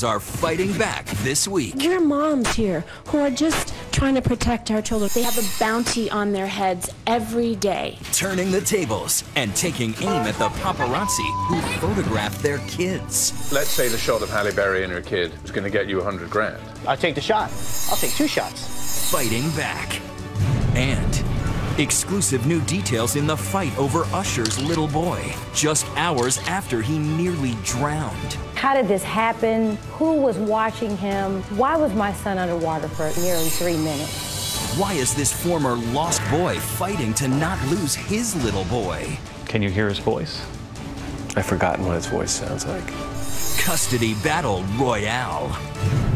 are fighting back this week. Your moms here who are just trying to protect our children. They have a bounty on their heads every day. Turning the tables and taking aim at the paparazzi who photograph their kids. Let's say the shot of Halle Berry and her kid is going to get you 100 grand. I'll take the shot. I'll take 2 shots. Fighting back. And exclusive new details in the fight over Usher's little boy, just hours after he nearly drowned. How did this happen? Who was watching him? Why was my son underwater for nearly 3 minutes? Why is this former lost boy fighting to not lose his little boy? Can you hear his voice? I've forgotten what his voice sounds like. Custody battle royale.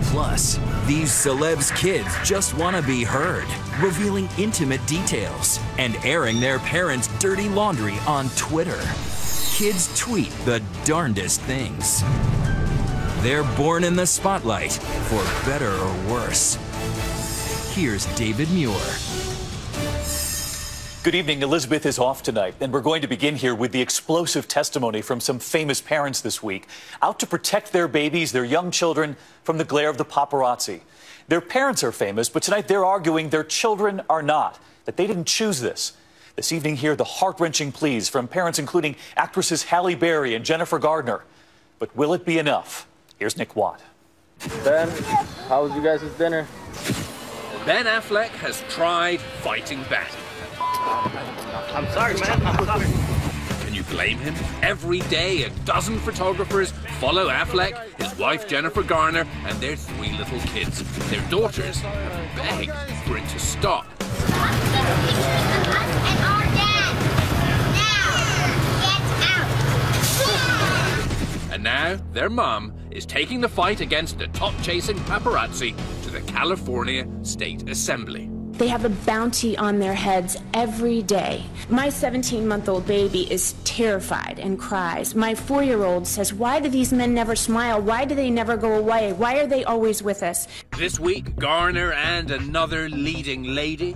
Plus, these celebs' kids just want to be heard, revealing intimate details and airing their parents' dirty laundry on Twitter. Kids tweet the darndest things. They're born in the spotlight, for better or worse. Here's David Muir. Good evening. Elizabeth is off tonight, and we're going to begin here with the explosive testimony from some famous parents this week, out to protect their babies, their young children, from the glare of the paparazzi. Their parents are famous, but tonight they're arguing their children are not, that they didn't choose this. This evening, hear the heart-wrenching pleas from parents including actresses Halle Berry and Jennifer Gardner. But will it be enough? Here's Nick Watt. Ben, how was you guys' dinner? Ben Affleck has tried fighting back. I'm sorry, man. I'm sorry. Can you blame him? Every day, a dozen photographers follow Affleck, his wife Jennifer Garner, and their 3 little kids. Their daughters have begged for it to stop. And now, their mum is taking the fight against the top-chasing paparazzi to the California State Assembly. They have a bounty on their heads every day. My 17-month-old baby is terrified and cries. My 4-year-old says, why do these men never smile? Why do they never go away? Why are they always with us? This week, Garner and another leading lady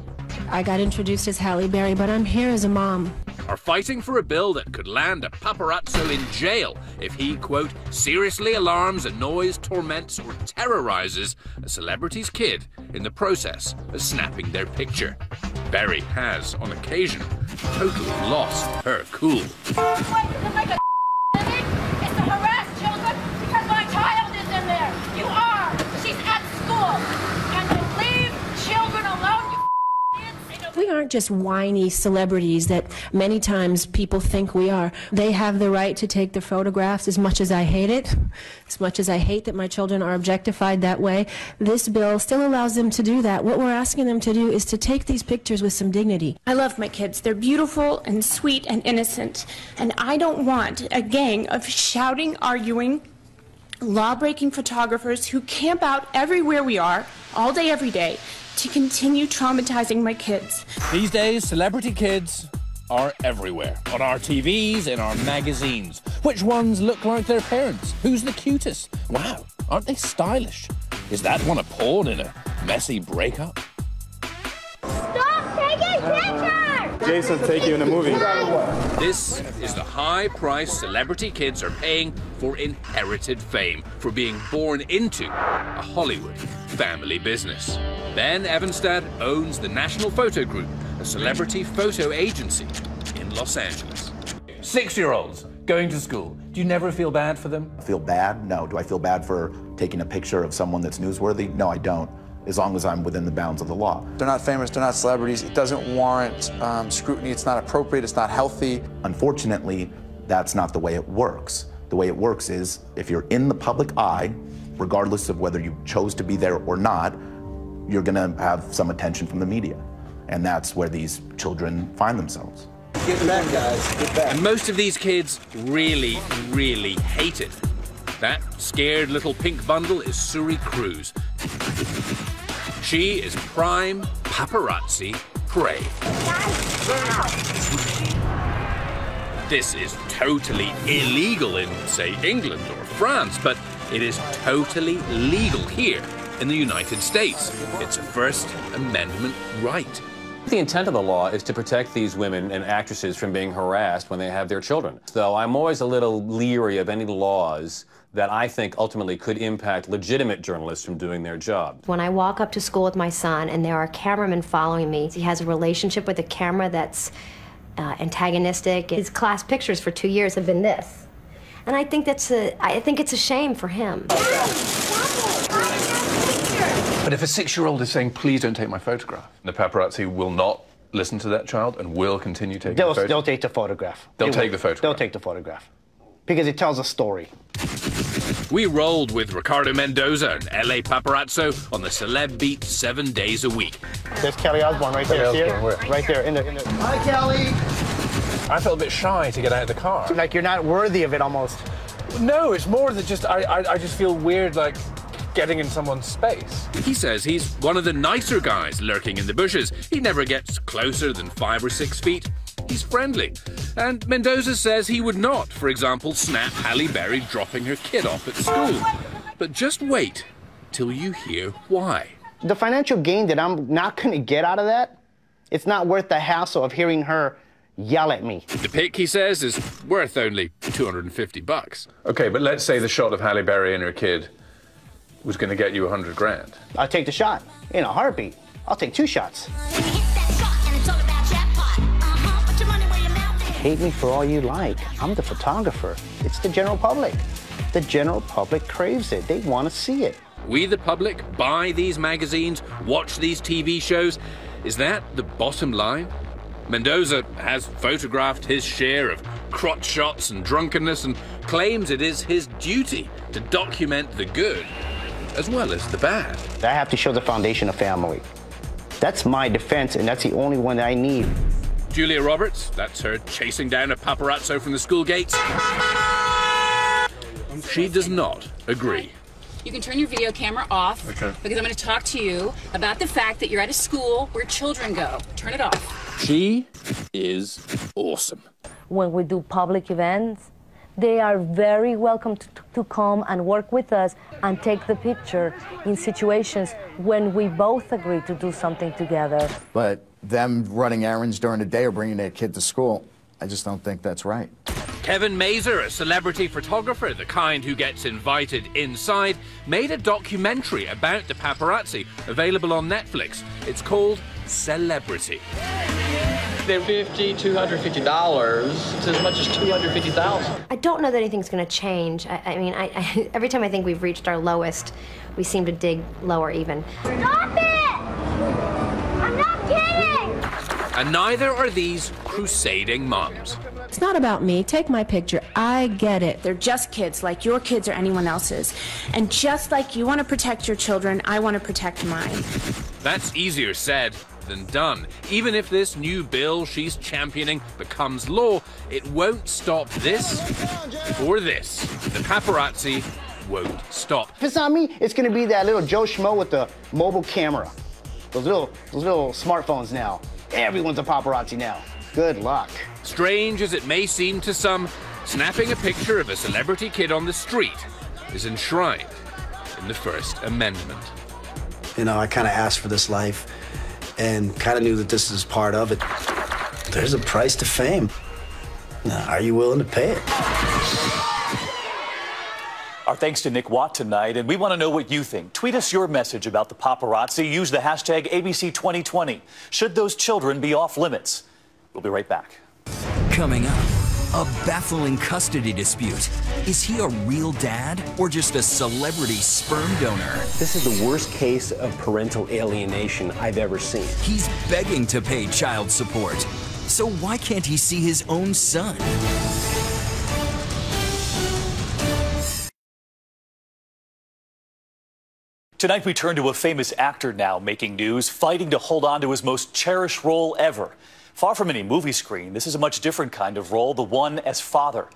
I got introduced as Halle Berry, but I'm here as a mom. Are fighting for a bill that could land a paparazzo in jail if he, quote, seriously alarms, annoys, torments, or terrorizes a celebrity's kid in the process of snapping their picture. Berry has, on occasion, totally lost her cool. It's to harass children because my child is in there. You are. She's at school. And to leave children alone. We aren't just whiny celebrities that many times people think we are. They have the right to take the photographs. As much as I hate it, as much as I hate that my children are objectified that way, this bill still allows them to do that. What we're asking them to do is to take these pictures with some dignity. I love my kids. They're beautiful and sweet and innocent. And I don't want a gang of shouting, arguing, law-breaking photographers who camp out everywhere we are, all day, every day, to continue traumatizing my kids. These days, celebrity kids are everywhere. On our TVs, in our magazines. Which ones look like their parents? Who's the cutest? Wow, aren't they stylish? Is that one a pawn in a messy breakup? Stop taking pictures! Jason's taking you in a movie. This is the high price celebrity kids are paying for inherited fame, for being born into a Hollywood family business. Ben Evanstad owns the National Photo Group, a celebrity photo agency in Los Angeles. 6-year-olds going to school. Do you never feel bad for them? Feel bad? No. Do I feel bad for taking a picture of someone that's newsworthy? No, I don't, as long as I'm within the bounds of the law. They're not famous, they're not celebrities. It doesn't warrant scrutiny, it's not appropriate, it's not healthy. Unfortunately, that's not the way it works. The way it works is, if you're in the public eye, regardless of whether you chose to be there or not, you're gonna have some attention from the media. And that's where these children find themselves. Get back, guys, get back. And most of these kids really, really hate it. That scared little pink bundle is Suri Cruz. She is prime paparazzi prey. This is totally illegal in, say, England or France, but it is totally legal here in the United States. It's a First Amendment right. The intent of the law is to protect these women and actresses from being harassed when they have their children. So I'm always a little leery of any laws that I think ultimately could impact legitimate journalists from doing their job. When I walk up to school with my son and there are cameramen following me, he has a relationship with the camera that's antagonistic. His class pictures for 2 years have been this. And I think it's a shame for him. But if a 6-year-old is saying, please don't take my photograph, the paparazzi will not listen to that child and will continue taking the photograph? They'll take the photograph. They'll take the photograph? They'll take the photograph. Because it tells a story. We rolled with Ricardo Mendoza and LA Paparazzo on the Celeb beat 7 days a week. There's Kelly Osbourne right there. See her? Right there. In the... Hi, Kelly! I felt a bit shy to get out of the car. Like you're not worthy of it almost. No, it's more that just I just feel weird, like, getting in someone's space. He says he's one of the nicer guys lurking in the bushes. He never gets closer than 5 or 6 feet. He's friendly. And Mendoza says he would not, for example, snap Halle Berry dropping her kid off at school. But just wait till you hear why. The financial gain that I'm not going to get out of that, it's not worth the hassle of hearing her yell at me. The pic, he says, is worth only $250. Okay, but let's say the shot of Halle Berry and her kid was going to get you 100 grand. I'll take the shot in a heartbeat. I'll take 2 shots. Hate me for all you like. I'm the photographer. It's the general public. The general public craves it. They want to see it. We, the public, buy these magazines, watch these TV shows. Is that the bottom line? Mendoza has photographed his share of crotch shots and drunkenness and claims it is his duty to document the good as well as the bad. I have to show the foundation of family. That's my defense, and that's the only one that I need. Julia Roberts, that's her chasing down a paparazzo from the school gates. She does not agree. You can turn your video camera off, because I'm going to talk to you about the fact that you're at a school where children go. Turn it off. She is awesome. When we do public events, they are very welcome to come and work with us and take the picture in situations when we both agree to do something together. But them running errands during the day or bringing their kid to school, I just don't think that's right. Kevin Mazur, a celebrity photographer, the kind who gets invited inside, made a documentary about the paparazzi, available on Netflix. It's called Celebrity. They're $50, $250 to as much as $250,000. I don't know that anything's going to change. I mean, every time I think we've reached our lowest, we seem to dig lower even. Stop it! I'm not kidding! And neither are these crusading moms. It's not about me. Take my picture. I get it. They're just kids, like your kids or anyone else's. And just like you want to protect your children, I want to protect mine. That's easier said than done. Even if this new bill she's championing becomes law, it won't stop this or this. The paparazzi won't stop. If it's not me, it's going to be that little Joe Schmo with the mobile camera. Those little smartphones now. Everyone's a paparazzi now. Good luck. Strange as it may seem to some, snapping a picture of a celebrity kid on the street is enshrined in the First Amendment. You know, I kind of asked for this life and kind of knew that this is part of it. There's a price to fame. Now, are you willing to pay it? Our thanks to Nick Watt tonight, and we want to know what you think. Tweet us your message about the paparazzi. Use the hashtag ABC2020. Should those children be off limits? We'll be right back. Coming up, a baffling custody dispute. Is he a real dad or just a celebrity sperm donor? This is the worst case of parental alienation I've ever seen. He's begging to pay child support. So why can't he see his own son? Tonight we turn to a famous actor now making news, fighting to hold on to his most cherished role ever. Far from any movie screen, this is a much different kind of role, the one as father.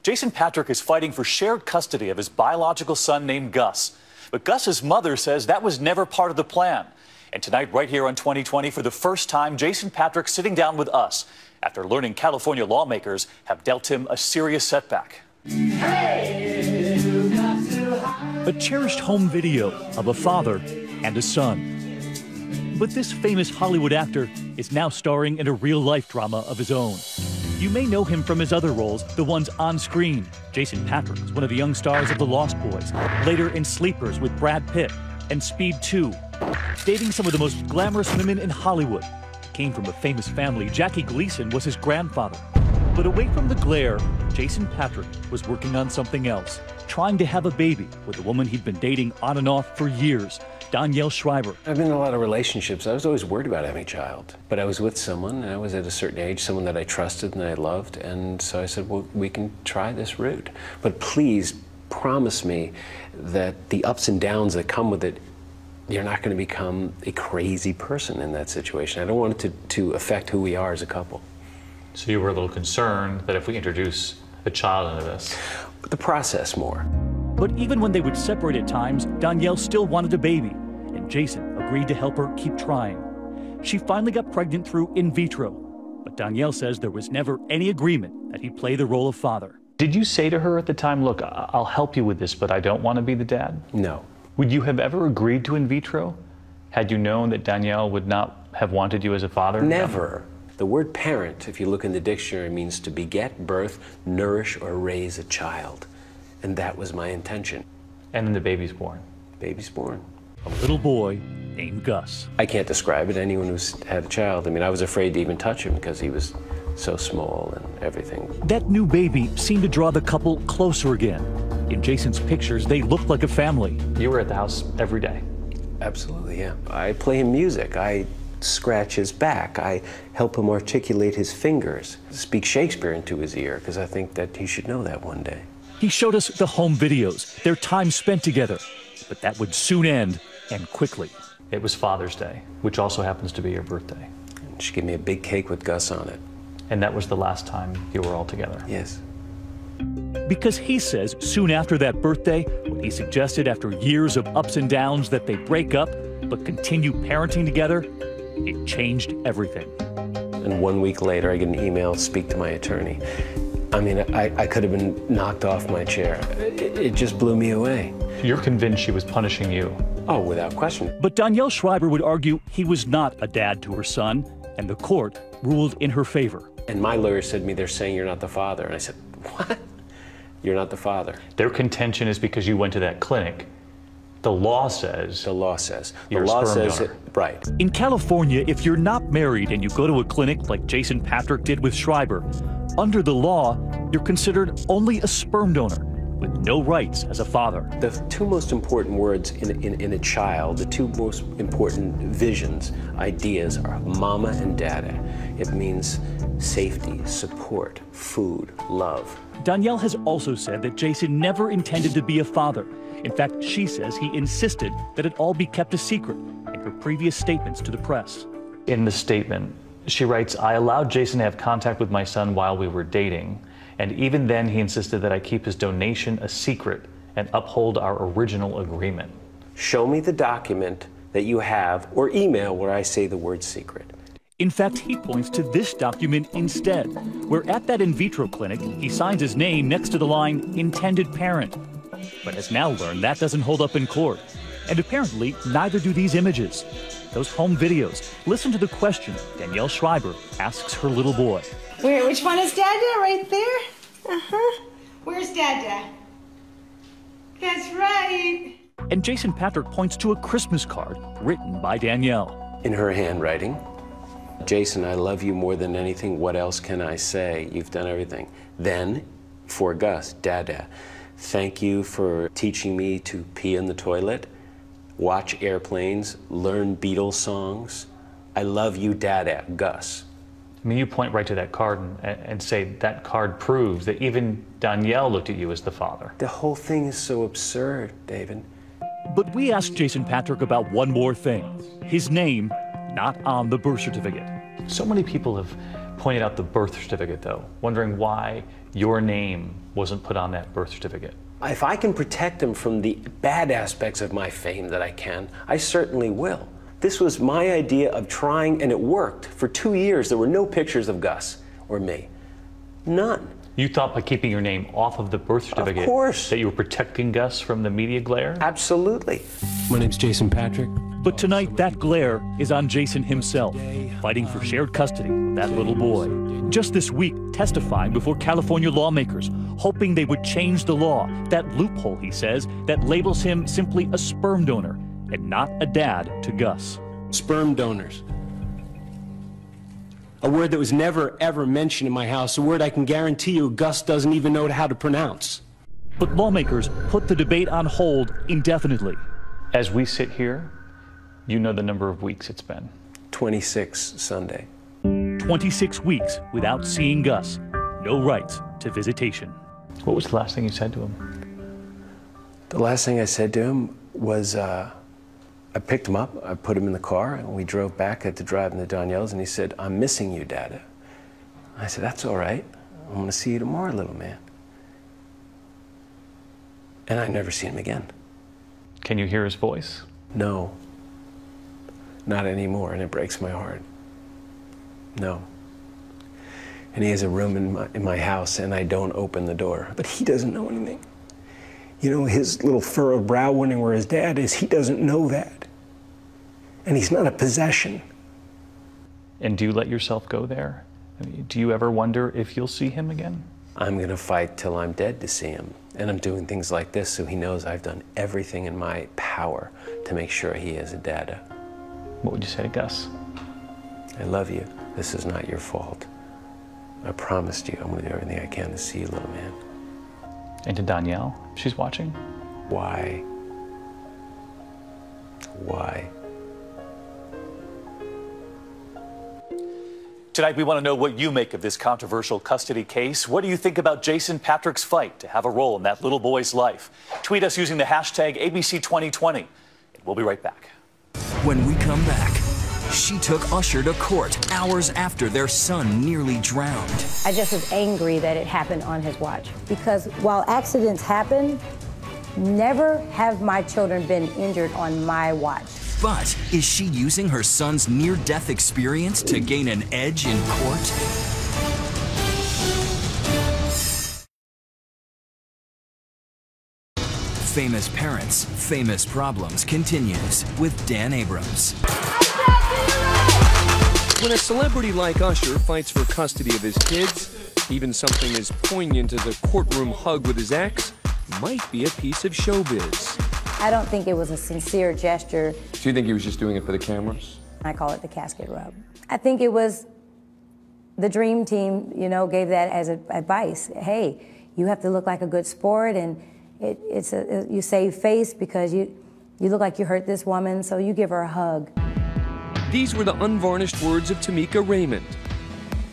Jason Patric is fighting for shared custody of his biological son named Gus. But Gus's mother says that was never part of the plan. And tonight, right here on 2020, for the first time, Jason Patric sitting down with us after learning California lawmakers have dealt him a serious setback. A cherished home video of a father and a son. But this famous Hollywood actor is now starring in a real-life drama of his own. You may know him from his other roles, the ones on screen. Jason Patrick was one of the young stars of The Lost Boys, later in Sleepers with Brad Pitt and Speed 2. Dating some of the most glamorous women in Hollywood. Came from a famous family. Jackie Gleason was his grandfather. But away from the glare, Jason Patrick was working on something else, trying to have a baby with a woman he'd been dating on and off for years, Danielle Schreiber. I've been in a lot of relationships. I was always worried about having a child. But I was with someone, and I was at a certain age, someone that I trusted and I loved, and so I said, well, we can try this route. But please promise me that the ups and downs that come with it, you're not going to become a crazy person in that situation. I don't want it to affect who we are as a couple. So you were a little concerned that if we introduce a child into this? The process more. But even when they would separate at times, Danielle still wanted a baby, and Jason agreed to help her keep trying. She finally got pregnant through in vitro, but Danielle says there was never any agreement that he'd play the role of father. Did you say to her at the time, look, I'll help you with this, but I don't want to be the dad? No. Would you have ever agreed to in vitro had you known that Danielle would not have wanted you as a father? Never. The word parent, if you look in the dictionary, means to beget, birth, nourish, or raise a child. And that was my intention. And then the baby's born. Baby's born. A little boy named Gus. I can't describe it. Anyone who's had a child, I mean, I was afraid to even touch him because he was so small and everything. That new baby seemed to draw the couple closer again. In Jason's pictures, they looked like a family. You were at the house every day? Absolutely, yeah. I play him music. I scratch his back. I help him articulate his fingers. Speak Shakespeare into his ear because I think that he should know that one day. He showed us the home videos, their time spent together. But that would soon end, and quickly. It was Father's Day, which also happens to be your birthday. And she gave me a big cake with Gus on it. And that was the last time you were all together? Yes. Because he says soon after that birthday, when he suggested after years of ups and downs that they break up, but continue parenting together, it changed everything. And 1 week later, I get an email, speak to my attorney. I mean, I could have been knocked off my chair. It just blew me away. You're convinced she was punishing you? Oh, without question. But Danielle Schreiber would argue he was not a dad to her son, and the court ruled in her favor. And my lawyer said to me, they're saying you're not the father. And I said, what? You're not the father. Their contention is because you went to that clinic. The law says. The law says. You're the law a sperm says donor. Right. In California, if you're not married and you go to a clinic like Jason Patrick did with Schreiber, under the law, you're considered only a sperm donor with no rights as a father. The two most important words in a child, the two most important visions, ideas are mama and dada. It means safety, support, food, love. Danielle has also said that Jason never intended to be a father. In fact, she says he insisted that it all be kept a secret in her previous statements to the press. In the statement, she writes, I allowed Jason to have contact with my son while we were dating, and even then he insisted that I keep his donation a secret and uphold our original agreement. Show me the document that you have, or email where I say the word secret. In fact, he points to this document instead, where at that in vitro clinic, he signs his name next to the line, intended parent. But has now learned that doesn't hold up in court. And apparently, neither do these images. Those home videos. Listen to the question Danielle Schreiber asks her little boy. Which one is Dada? Right there? Uh-huh. Where's Dada? That's right. And Jason Patrick points to a Christmas card written by Danielle. In her handwriting, Jason, I love you more than anything. What else can I say? You've done everything. Then, for Gus, Dada, thank you for teaching me to pee in the toilet, watch airplanes, learn Beatles songs. I love you, Dada, Gus. I mean, you point right to that card and say that card proves that even Danielle looked at you as the father. The whole thing is so absurd, David. But we asked Jason Patrick about one more thing. His name, not on the birth certificate. So many people have pointed out the birth certificate, though, wondering why your name wasn't put on that birth certificate. If I can protect him from the bad aspects of my fame that I can, I certainly will. This was my idea of trying, and it worked. For 2 years, there were no pictures of Gus or me. None. You thought by keeping your name off of the birth certificate of course, that you were protecting Gus from the media glare? Absolutely. My name's Jason Patrick. But tonight, that glare is on Jason himself, fighting for shared custody of that little boy. Just this week, testifying before California lawmakers, hoping they would change the law, that loophole, he says, that labels him simply a sperm donor and not a dad to Gus. Sperm donors. A word that was never, ever mentioned in my house, a word I can guarantee you Gus doesn't even know how to pronounce. But lawmakers put the debate on hold indefinitely. As we sit here, you know the number of weeks it's been. 26 Sunday. 26 weeks without seeing Gus. No rights to visitation. What was the last thing you said to him? The last thing I said to him was, I picked him up, I put him in the car, and we drove back. I had to drive in the Danielles, and he said, "I'm missing you, Dada." I said, "That's all right. I'm going to see you tomorrow, little man." And I never seen him again. Can you hear his voice? No. Not anymore, and it breaks my heart. No. And he has a room in my house, and I don't open the door. But he doesn't know anything. You know, his little furrowed brow wondering where his dad is, he doesn't know that. And he's not a possession. And do you let yourself go there? I mean, do you ever wonder if you'll see him again? I'm going to fight till I'm dead to see him. And I'm doing things like this so he knows I've done everything in my power to make sure he has a dada. What would you say to Gus? I love you. This is not your fault. I promised you I'm going to do everything I can to see you, little man. And to Danielle, she's watching? Why? Why? Tonight, we want to know what you make of this controversial custody case. What do you think about Jason Patrick's fight to have a role in that little boy's life? Tweet us using the hashtag ABC2020. And we'll be right back. When we come back, she took Usher to court hours after their son nearly drowned. I just was angry that it happened on his watch. Because while accidents happen, never have my children been injured on my watch. But is she using her son's near-death experience to gain an edge in court? Famous Parents, Famous Problems continues with Dan Abrams. When a celebrity like Usher fights for custody of his kids, even something as poignant as a courtroom hug with his ex might be a piece of showbiz. I don't think it was a sincere gesture. So you think he was just doing it for the cameras? I call it the casket rub. I think it was the dream team, you know, gave that as advice. Hey, you have to look like a good sport, and you save face because you look like you hurt this woman, so you give her a hug. These were the unvarnished words of Tamika Raymond,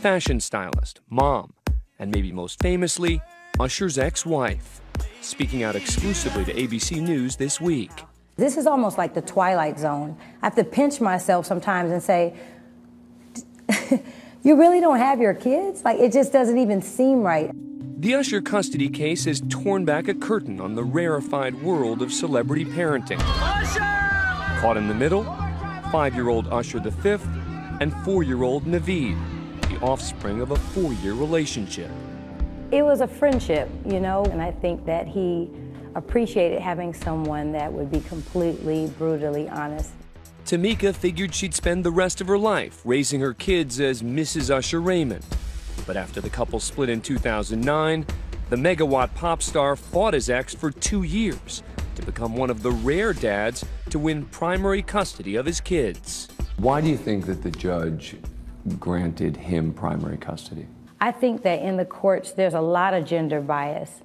fashion stylist, mom, and maybe most famously, Usher's ex-wife, speaking out exclusively to ABC News this week. This is almost like the Twilight Zone. I have to pinch myself sometimes and say, you really don't have your kids? Like, it just doesn't even seem right. The Usher custody case has torn back a curtain on the rarefied world of celebrity parenting. Usher! Caught in the middle, 5-year-old Usher V and 4-year-old Naveed, the offspring of a 4-year relationship. It was a friendship, you know, and I think that he appreciated having someone that would be completely, brutally honest. Tamika figured she'd spend the rest of her life raising her kids as Mrs. Usher Raymond. But after the couple split in 2009, the megawatt pop star fought his ex for 2 years to become one of the rare dads to win primary custody of his kids. Why do you think that the judge granted him primary custody? I think that in the courts there's a lot of gender bias,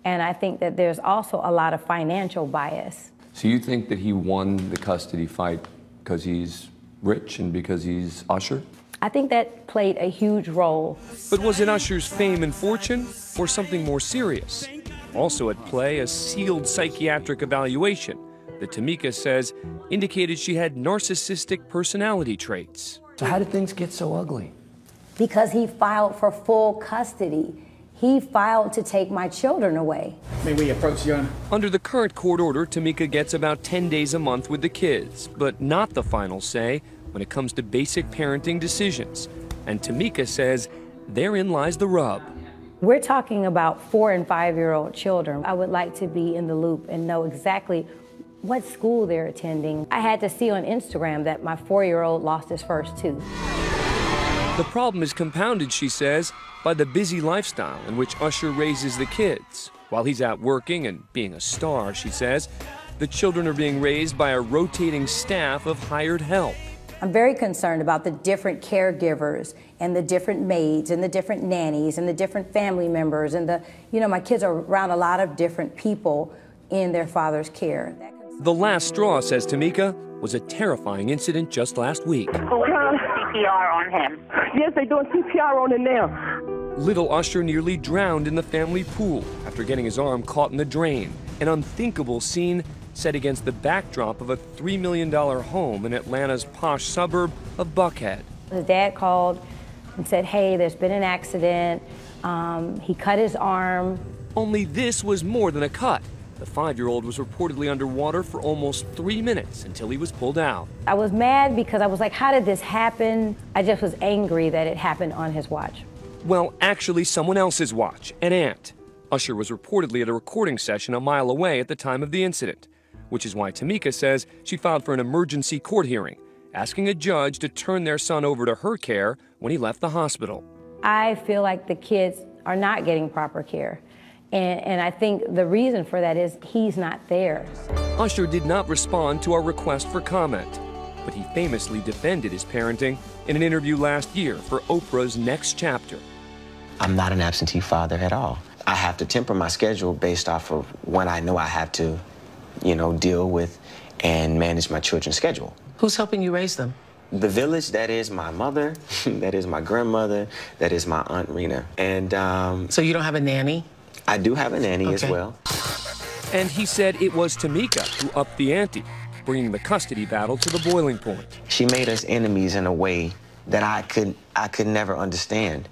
and I think that there's also a lot of financial bias. So you think that he won the custody fight because he's rich and because he's Usher? I think that played a huge role. But was it Usher's fame and fortune, or something more serious? Also at play, a sealed psychiatric evaluation that Tamika says indicated she had narcissistic personality traits. So how did things get so ugly? Because he filed for full custody. He filed to take my children away. May we approach, Your Honor? Under the current court order, Tamika gets about 10 days a month with the kids, but not the final say when it comes to basic parenting decisions. And Tamika says therein lies the rub. We're talking about 4- and 5-year-old children. I would like to be in the loop and know exactly what school they're attending. I had to see on Instagram that my 4-year-old lost his first tooth. The problem is compounded, she says, by the busy lifestyle in which Usher raises the kids. While he's out working and being a star, she says, the children are being raised by a rotating staff of hired help. I'm very concerned about the different caregivers and the different maids and the different nannies and the different family members and my kids are around a lot of different people in their father's care. The last straw, says Tamika, was a terrifying incident just last week. CPR on him. Yes, they're doing CPR on him now. Little Usher nearly drowned in the family pool after getting his arm caught in the drain. An unthinkable scene set against the backdrop of a $3 million home in Atlanta's posh suburb of Buckhead. His dad called and said, hey, there's been an accident. He cut his arm. Only this was more than a cut. The 5-year-old was reportedly underwater for almost 3 minutes until he was pulled out. I was mad because I was like, how did this happen? I just was angry that it happened on his watch. Well, actually someone else's watch, an aunt. Usher was reportedly at a recording session a mile away at the time of the incident, which is why Tamika says she filed for an emergency court hearing, asking a judge to turn their son over to her care when he left the hospital. I feel like the kids are not getting proper care. And I think the reason for that is he's not there. Usher did not respond to our request for comment, but he famously defended his parenting in an interview last year for Oprah's Next Chapter. I'm not an absentee father at all. I have to temper my schedule based off of when I know I have to, deal with and manage my children's schedule. Who's helping you raise them? The village, that is my mother, that is my grandmother, that is my Aunt Rena. And so you don't have a nanny? I do have a nanny as well. And he said it was Tamika who upped the ante, bringing the custody battle to the boiling point. She made us enemies in a way that I could never understand.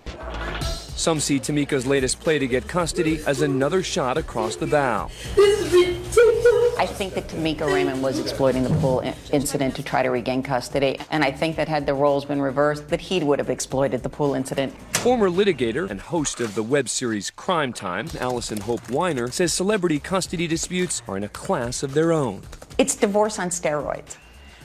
Some see Tamika's latest play to get custody as another shot across the bow. This is ridiculous. I think that Tamika Raymond was exploiting the pool incident to try to regain custody, and I think that had the roles been reversed, that he would have exploited the pool incident. Former litigator and host of the web series Crime Time, Allison Hope Weiner, says celebrity custody disputes are in a class of their own. It's divorce on steroids.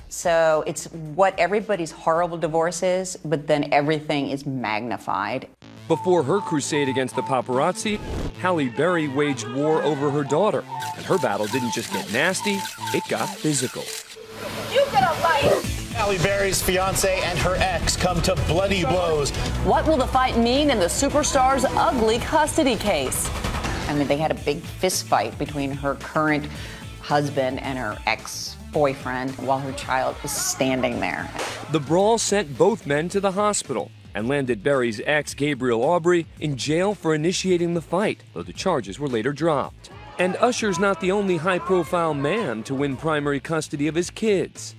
So it's what everybody's horrible divorce is, but then everything is magnified. Before her crusade against the paparazzi, Halle Berry waged war over her daughter. And her battle didn't just get nasty, it got physical. You get a life! Halle Berry's fiance and her ex come to bloody blows. What will the fight mean in the superstar's ugly custody case? I mean, they had a big fist fight between her current husband and her ex-boyfriend while her child was standing there. The brawl sent both men to the hospital and landed Berry's ex, Gabriel Aubry, in jail for initiating the fight, though the charges were later dropped. And Usher's not the only high-profile man to win primary custody of his kids.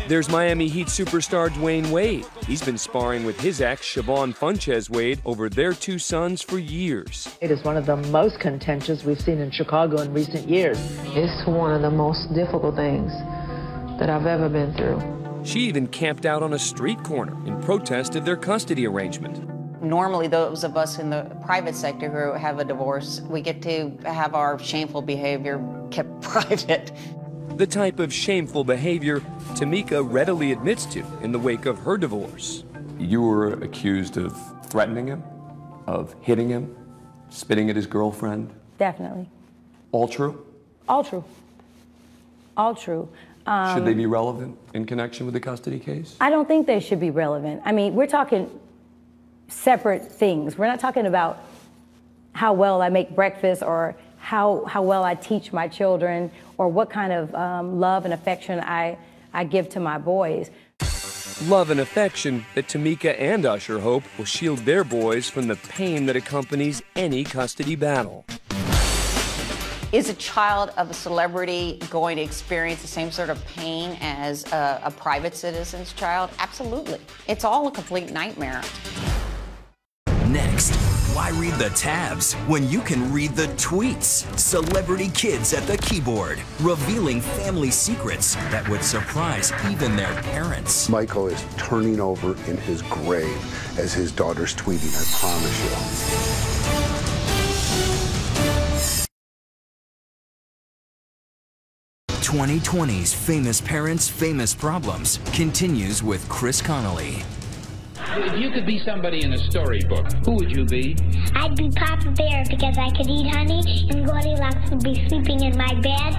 There's Miami Heat superstar Dwayne Wade. He's been sparring with his ex, Siobhan Funches Wade, over their 2 sons for years. It is one of the most contentious we've seen in Chicago in recent years. It's one of the most difficult things that I've ever been through. She even camped out on a street corner in protest of their custody arrangement. Normally, those of us in the private sector who have a divorce, we get to have our shameful behavior kept private. The type of shameful behavior Tamika readily admits to in the wake of her divorce. You were accused of threatening him, of hitting him, spitting at his girlfriend. Definitely. All true? All true. All true. Should they be relevant in connection with the custody case? I don't think they should be relevant. I mean, we're talking separate things. We're not talking about how well I make breakfast or how well I teach my children or what kind of love and affection I give to my boys. Love and affection that Tamika and Usher hope will shield their boys from the pain that accompanies any custody battle. Is a child of a celebrity going to experience the same sort of pain as a private citizen's child? Absolutely. It's all a complete nightmare. Next, why read the tabs when you can read the tweets? Celebrity kids at the keyboard, revealing family secrets that would surprise even their parents. Michael is turning over in his grave as his daughter's tweeting, I promise you. 2020's Famous Parents, Famous Problems continues with Chris Connolly. If you could be somebody in a storybook, who would you be? I'd be Papa Bear because I could eat honey and Goldilocks would be sleeping in my bed.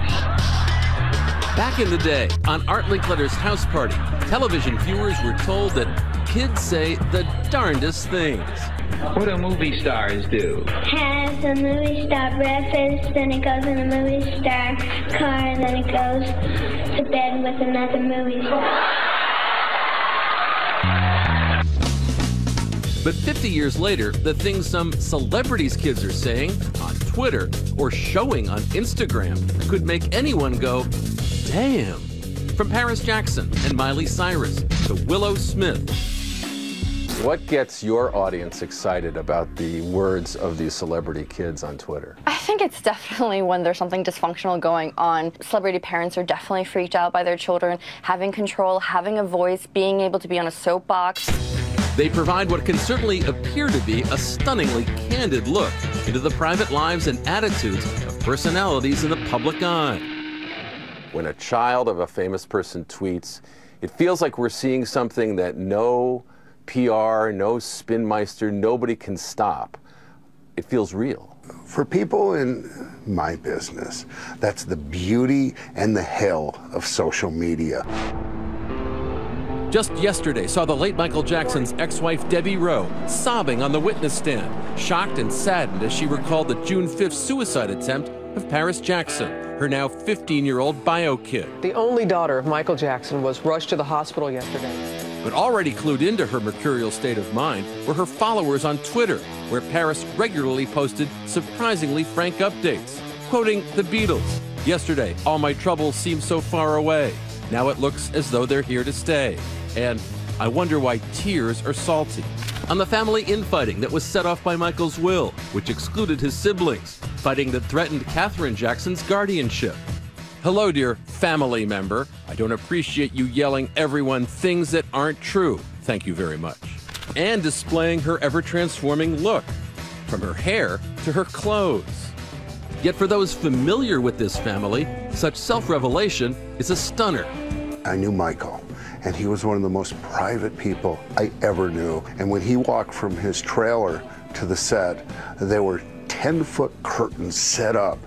Back in the day, on Art Linkletter's house party, television viewers were told that kids say the darndest things. What do movie stars do? Has a movie star breakfast, then it goes in a movie star car, and then it goes to bed with another movie star. But 50 years later, the things some celebrities' kids are saying on Twitter or showing on Instagram could make anyone go, damn. From Paris Jackson and Miley Cyrus to Willow Smith. What gets your audience excited about the words of these celebrity kids on Twitter? I think it's definitely when there's something dysfunctional going on. Celebrity parents are definitely freaked out by their children, having control, having a voice, being able to be on a soapbox. They provide what can certainly appear to be a stunningly candid look into the private lives and attitudes of personalities in the public eye. When a child of a famous person tweets, it feels like we're seeing something that no PR, no spinmeister, nobody can stop. It feels real. For people in my business, that's the beauty and the hell of social media. Just yesterday saw the late Michael Jackson's ex-wife Debbie Rowe sobbing on the witness stand, shocked and saddened as she recalled the June 5th suicide attempt of Paris Jackson, her now 15-year-old bio kid. The only daughter of Michael Jackson was rushed to the hospital yesterday. But already clued into her mercurial state of mind were her followers on Twitter, where Paris regularly posted surprisingly frank updates, quoting the Beatles. Yesterday, all my troubles seem so far away. Now it looks as though they're here to stay. And I wonder why tears are salty. On the family infighting that was set off by Michael's will, which excluded his siblings, fighting that threatened Catherine Jackson's guardianship. Hello, dear family member. I don't appreciate you yelling everyone things that aren't true. Thank you very much. And displaying her ever-transforming look, from her hair to her clothes. Yet for those familiar with this family, such self-revelation is a stunner. I knew Michael, and he was one of the most private people I ever knew. And when he walked from his trailer to the set, there were 10-foot curtains set up.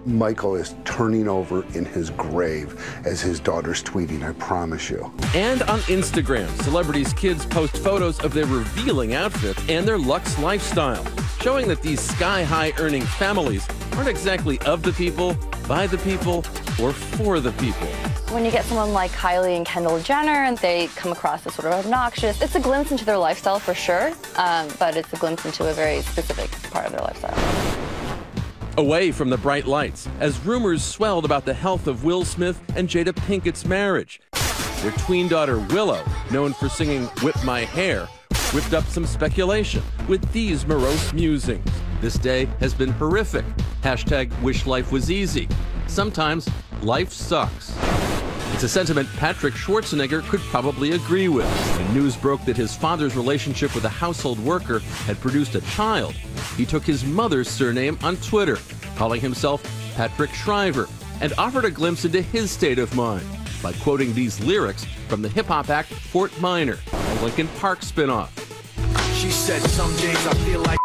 Michael is turning over in his grave as his daughter's tweeting, I promise you. And on Instagram, celebrities' kids post photos of their revealing outfits and their luxe lifestyle, showing that these sky-high earning families aren't exactly of the people, by the people, or for the people. When you get someone like Kylie and Kendall Jenner and they come across as sort of obnoxious, it's a glimpse into their lifestyle for sure, but it's a glimpse into a very specific part of their lifestyle. Away from the bright lights, as rumors swelled about the health of Will Smith and Jada Pinkett's marriage. Their tween daughter Willow, known for singing Whip My Hair, whipped up some speculation with these morose musings. This day has been horrific. Hashtag wish life was easy. Sometimes life sucks. It's a sentiment Patrick Schwarzenegger could probably agree with. When news broke that his father's relationship with a household worker had produced a child, he took his mother's surname on Twitter, calling himself Patrick Shriver, and offered a glimpse into his state of mind by quoting these lyrics from the hip-hop act Fort Minor, a Linkin Park spinoff. She said, some days I feel like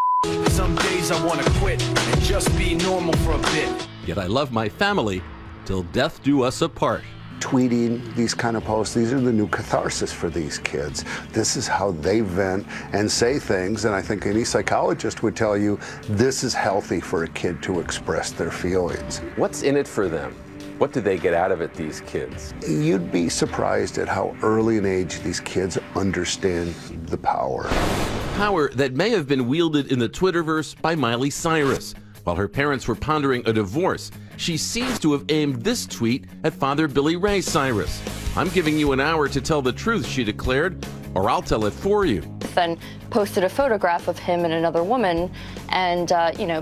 some days I want to quit and just be normal for a bit. Yet I love my family till death do us apart. Tweeting these kind of posts, these are the new catharsis for these kids. This is how they vent and say things, and I think any psychologist would tell you this is healthy for a kid to express their feelings. What's in it for them? What do they get out of it, these kids? You'd be surprised at how early in age these kids understand the power. Power that may have been wielded in the Twitterverse by Miley Cyrus. While her parents were pondering a divorce, she seems to have aimed this tweet at Father Billy Ray Cyrus. I'm giving you an hour to tell the truth, she declared, or I'll tell it for you. Then posted a photograph of him and another woman and,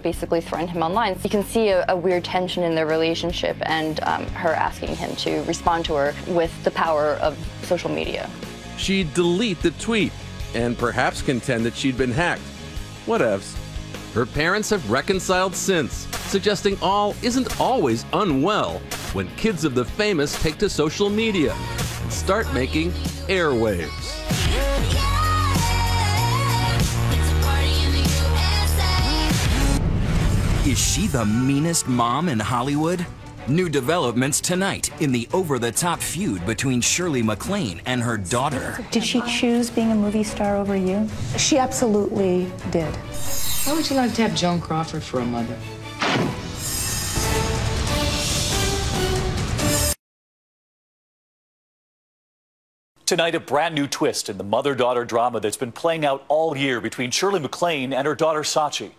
basically threatened him online. You can see a weird tension in their relationship and her asking him to respond to her with the power of social media. She'd delete the tweet and perhaps contend that she'd been hacked. Whatevs. Her parents have reconciled since, suggesting all isn't always unwell when kids of the famous take to social media and start making airwaves. Is she the meanest mom in Hollywood? New developments tonight in the over-the-top feud between Shirley MacLaine and her daughter. Did she choose being a movie star over you? She absolutely did. How would you like to have Joan Crawford for a mother? Tonight, a brand new twist in the mother-daughter drama that's been playing out all year between Shirley MacLaine and her daughter Sachi.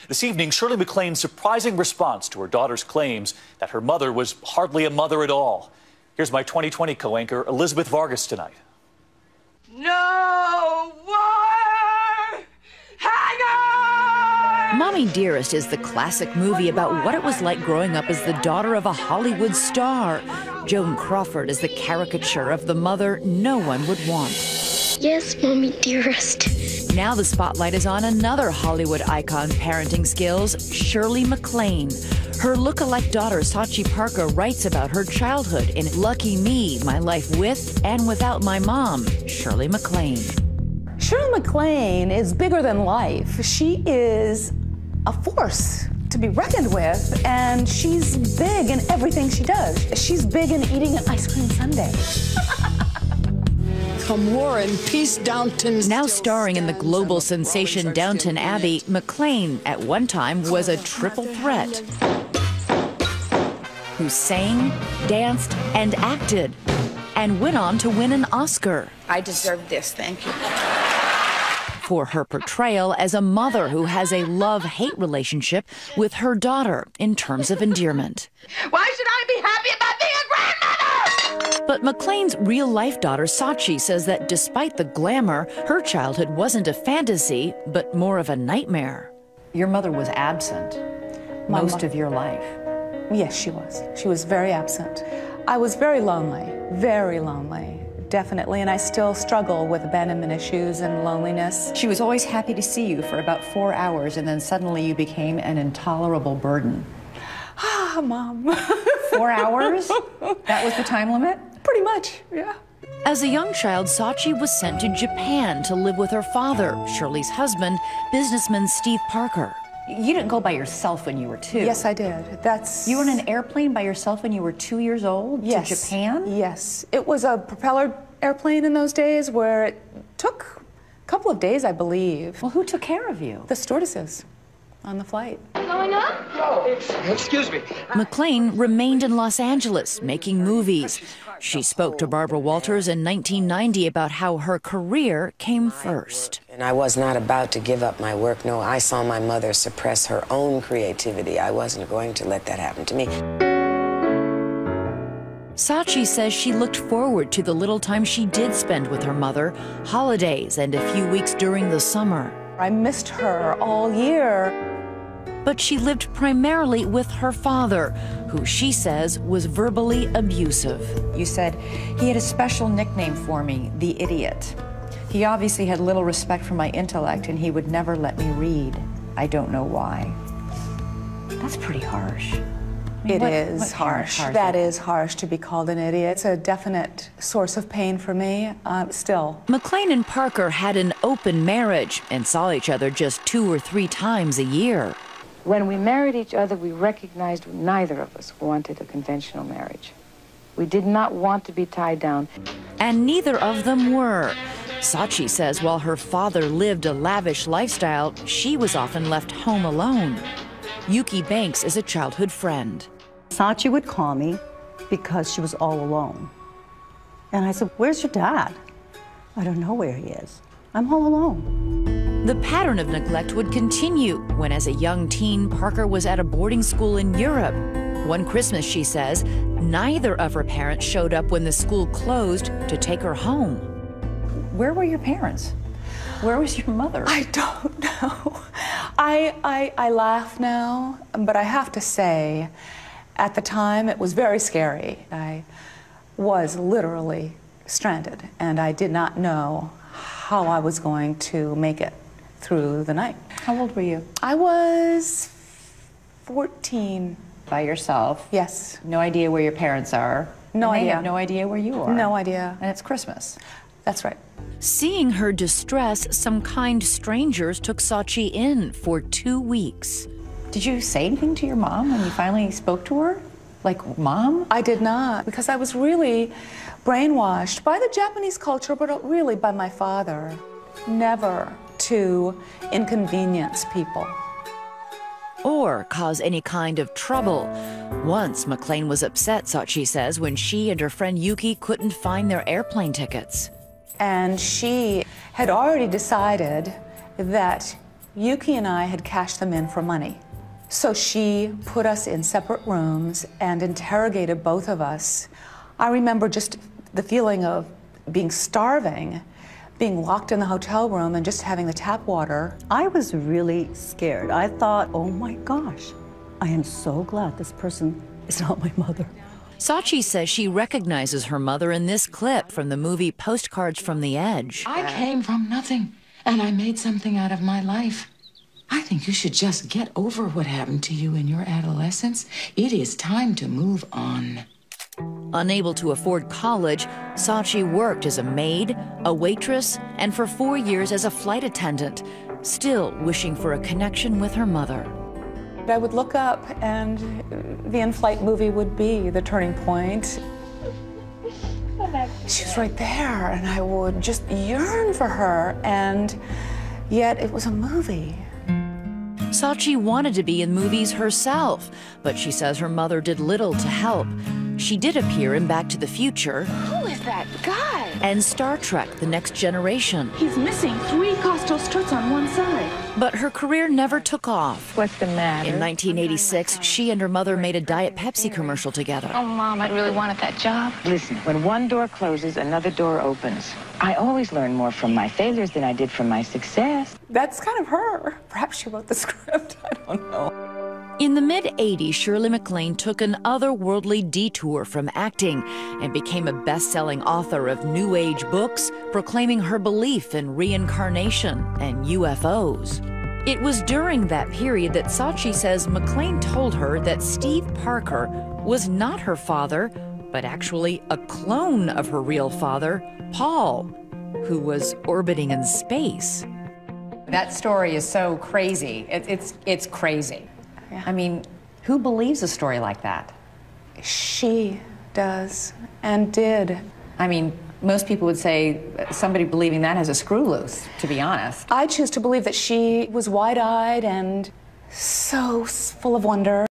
This evening, Shirley MacLaine's surprising response to her daughter's claims that her mother was hardly a mother at all. Here's my 2020 co-anchor, Elizabeth Vargas, tonight. No more hangers! Mommy Dearest is the classic movie about what it was like growing up as the daughter of a Hollywood star. Joan Crawford is the caricature of the mother no one would want. Yes, Mommy Dearest. Now the spotlight is on another Hollywood icon parenting skills, Shirley MacLaine. Her look-alike daughter, Sachi Parker, writes about her childhood in Lucky Me, My Life With and Without My Mom, Shirley MacLaine. Shirley MacLaine is bigger than life. She is a force to be reckoned with, and she's big in everything she does. She's big in eating an ice cream sundae. Come War and Peace, Downton. Now starring in the global sensation Downton Abbey, MacLaine at one time was a triple threat who sang, danced, and acted, and went on to win an Oscar. I deserve this, thank you. For her portrayal as a mother who has a love-hate relationship with her daughter in terms of endearment. Why should I be happy about being a grandmother? But MacLaine's real-life daughter, Sachi, says that despite the glamour, her childhood wasn't a fantasy, but more of a nightmare. Your mother was absent most of your life. Yes, she was. She was very absent. I was very lonely, definitely, and I still struggle with abandonment issues and loneliness. She was always happy to see you for about 4 hours, and then suddenly you became an intolerable burden. Ah, Mom. 4 hours? That was the time limit? Pretty much, yeah. As a young child, Sachi was sent to Japan to live with her father, Shirley's husband, businessman Steve Parker. You didn't go by yourself when you were 2. Yes, I did. You were in an airplane by yourself when you were 2 years old to Japan? Yes. It was a propeller airplane in those days where it took a couple of days, I believe. Well, who took care of you? The stewardesses on the flight. Going up? No, excuse me. MacLaine remained in Los Angeles making movies. She spoke to Barbara Walters in 1990 about how her career came first. And I was not about to give up my work. No, I saw my mother suppress her own creativity. I wasn't going to let that happen to me. Sachi says she looked forward to the little time she did spend with her mother, holidays and a few weeks during the summer. I missed her all year. But she lived primarily with her father, who she says was verbally abusive. You said, he had a special nickname for me, the idiot. He obviously had little respect for my intellect, and he would never let me read. I don't know why. That's pretty harsh. It is harsh. That is harsh to be called an idiot. It's a definite source of pain for me, still. MacLaine and Parker had an open marriage and saw each other just 2 or 3 times a year. When we married each other, we recognized neither of us wanted a conventional marriage. We did not want to be tied down. And neither of them were. Sachi says while her father lived a lavish lifestyle, she was often left home alone. Yuki Banks is a childhood friend. Sachi would call me because she was all alone. And I said, "Where's your dad?" "I don't know where he is. I'm all alone." The pattern of neglect would continue when, as a young teen, Parker was at a boarding school in Europe. One Christmas, she says, neither of her parents showed up when the school closed to take her home. Where were your parents? Where was your mother? I don't know. I laugh now, but I have to say, at the time, it was very scary. I was literally stranded, and I did not know how I was going to make it through the night. How old were you? I was 14. By yourself? Yes. No idea where your parents are? No and idea. They have no idea where you are? No idea. And it's Christmas? That's right. Seeing her distress, some kind strangers took Sachi in for 2 weeks. Did you say anything to your mom when you finally spoke to her? Like, Mom? I did not, because I was really brainwashed by the Japanese culture, but really by my father. Never to inconvenience people. Or cause any kind of trouble. Once, McClane was upset, Sachi says, when she and her friend Yuki couldn't find their airplane tickets. And she had already decided that Yuki and I had cashed them in for money. So she put us in separate rooms and interrogated both of us. I remember just the feeling of being starving, being locked in the hotel room and just having the tap water. I was really scared. I thought, oh my gosh, I am so glad this person is not my mother. Sachi says she recognizes her mother in this clip from the movie Postcards from the Edge. I came from nothing, and I made something out of my life. I think you should just get over what happened to you in your adolescence. It is time to move on. Unable to afford college, Sachi worked as a maid, a waitress, and for 4 years as a flight attendant, still wishing for a connection with her mother. I would look up and the in-flight movie would be the turning point. She was right there and I would just yearn for her, and yet it was a movie. Sachi wanted to be in movies herself, but she says her mother did little to help. She did appear in Back to the Future. Who is that guy? And Star Trek: The Next Generation. He's missing 3 coastal struts on one side. But her career never took off. What's the matter? In 1986, she and her mother made a Diet Pepsi commercial together. Oh, Mom, I really wanted that job. Listen, when one door closes, another door opens. I always learn more from my failures than I did from my success. That's kind of her. Perhaps she wrote the script. I don't know. In the mid-'80s, Shirley MacLaine took an otherworldly detour from acting and became a best-selling author of New Age books proclaiming her belief in reincarnation and UFOs. It was during that period that Sachi says MacLaine told her that Steve Parker was not her father, but actually a clone of her real father, Paul, who was orbiting in space. That story is so crazy. It's crazy. Yeah. I mean, who believes a story like that? She does, and did. I mean, most people would say somebody believing that has a screw loose, to be honest. I choose to believe that she was wide-eyed and so full of wonder.